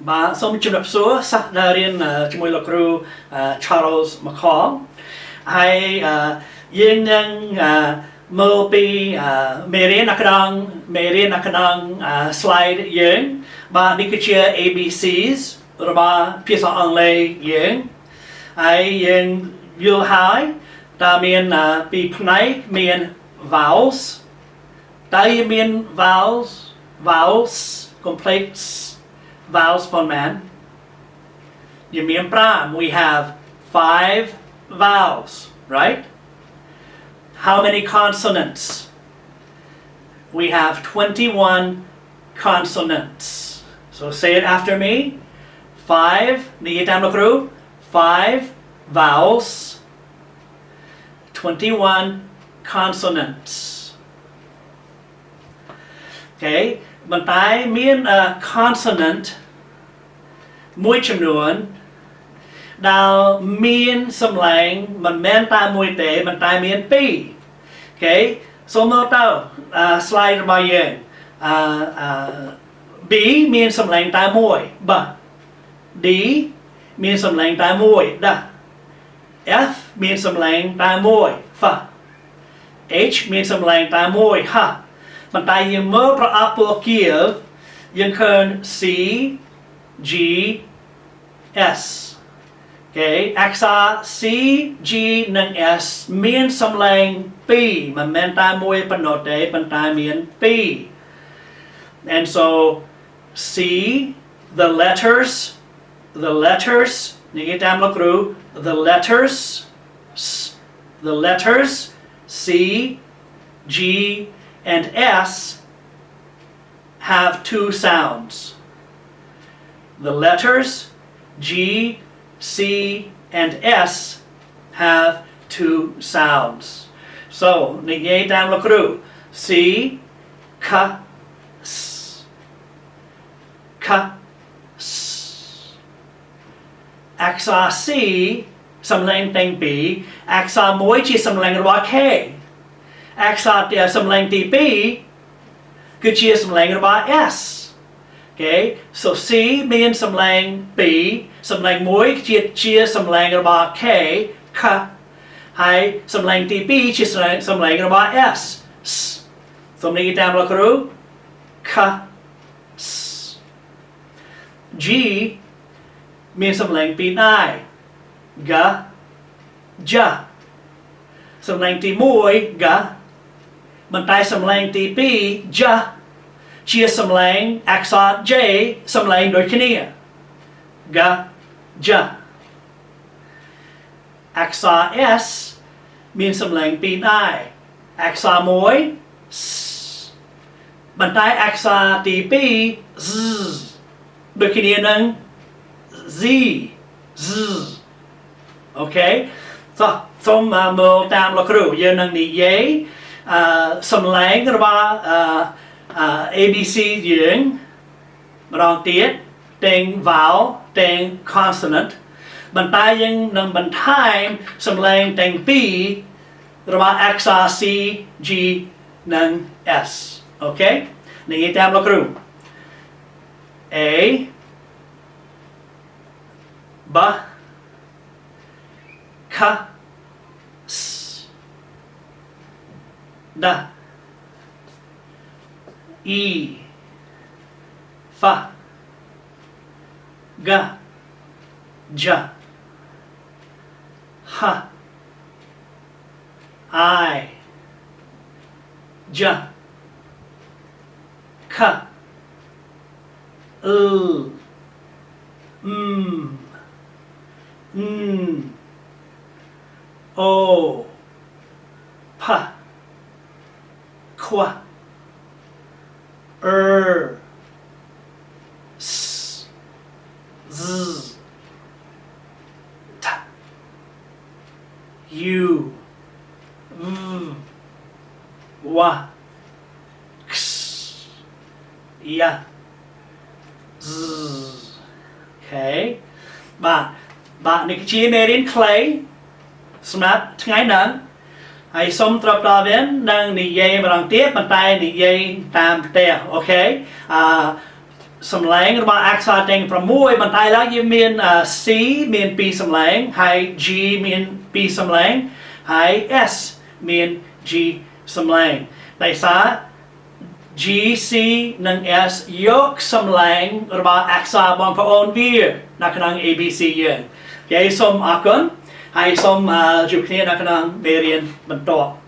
bà xong chụp đập số sắc ra riêng cho môi lộc ru Charles McCall hay yên nhân mô pi mê riêng nạc đăng slide yên bà đi cái chia ABCs rồi bà phía sau anh lê yên hay yên yêu hái ta miền pi pnai miền vowels ta miền vowels complex vowels for man. In Mian Pram, we have 5 vowels, right? How many consonants? We have 21 consonants. So say it after me. 5 vowels, 21 consonants. Okay, but I mean a consonant មួយចំនួនដែលមានសំឡេងមិនមែនតែមួយទេមិនតែមានពីរ Okay សូមមើលទៅ slide របស់យើង B មានសំឡេងតែមួយ B D មានសំឡេងតែមួយ D F មានសំឡេងតែមួយ F H មានសំឡេងតែមួយ H ប៉ុន្តែយើងមើលប្រអប់ពណ៌ខៀវយើងឃើញ C G S Okay អក្សរ C G និង S មានសំឡេងពីរមិនមែនតែមួយប៉ុណ្ណោះទេប៉ុន្តែមានពីរ and so C the letters និយាយតាមលោកគ្រូ the letters C G and S have 2 sounds. The letters G, C, and S have 2 sounds. So, nigay tam lokru. C, K, S. K, S. Aksar C, samlang teng B. Aksar moi chi samlang rwa K. Aksar tia samlang ti B. Cứ chia samlang rwa S. Okay, so C មានសំឡេង2សំឡេង1ជាសំឡេងរបស់ K ហើយសំឡេងទី2ជាសំឡេងរបស់ S សូមនិយាយតាមលោកគ្រូ K S G មានសំឡេង2ដែរ G J សំឡេងទី1 G បន្តែសំឡេងទី2 J ជាសំឡេងអក្សរ J សំឡេងដូចគ្នា G J អក្សរ S មានសំឡេងពីរដែរអក្សរ1 S បន្តែអក្សរទី2 Z ដូចគ្នានឹង Z Z អូខេសូមមើលតាមលោកគ្រូយើងនឹងនិយាយសំឡេងរបស់ ABC យើងម្ដងទៀតទាំង vowel ទាំង consonant បន្តែយើងនឹងបន្ថែមសំឡេងទាំងពីររបស់អក្សរ C G និង S អូខេនិយាយតាមលោកគ្រូ A B K S D E F G J H I J K L M N O P Q S Z T U V W X Y Z Okay បាទនេះគឺជាមេរៀនខ្លីសម្រាប់ថ្ងៃហ្នឹងហើយសូមត្រប់តវិញនឹងនិយាយម្ដងទៀតប៉ុន្តែនិយាយតាមផ្ទះអូខេ សំឡេងរបស់អក្សរទាំង6បន្តែឡើងយើងមានC មាន2សំឡេងហើយ G មាន2សំឡេងហើយ S មាន G សំឡេងដោយសារ G C និង S យកសំឡេងរបស់អក្សរបងប្អូនវានៅក្នុង ABC យើងគេសូមអរគុណហើយសូមជួបគ្នានៅក្នុងមេរៀនបន្ទាប់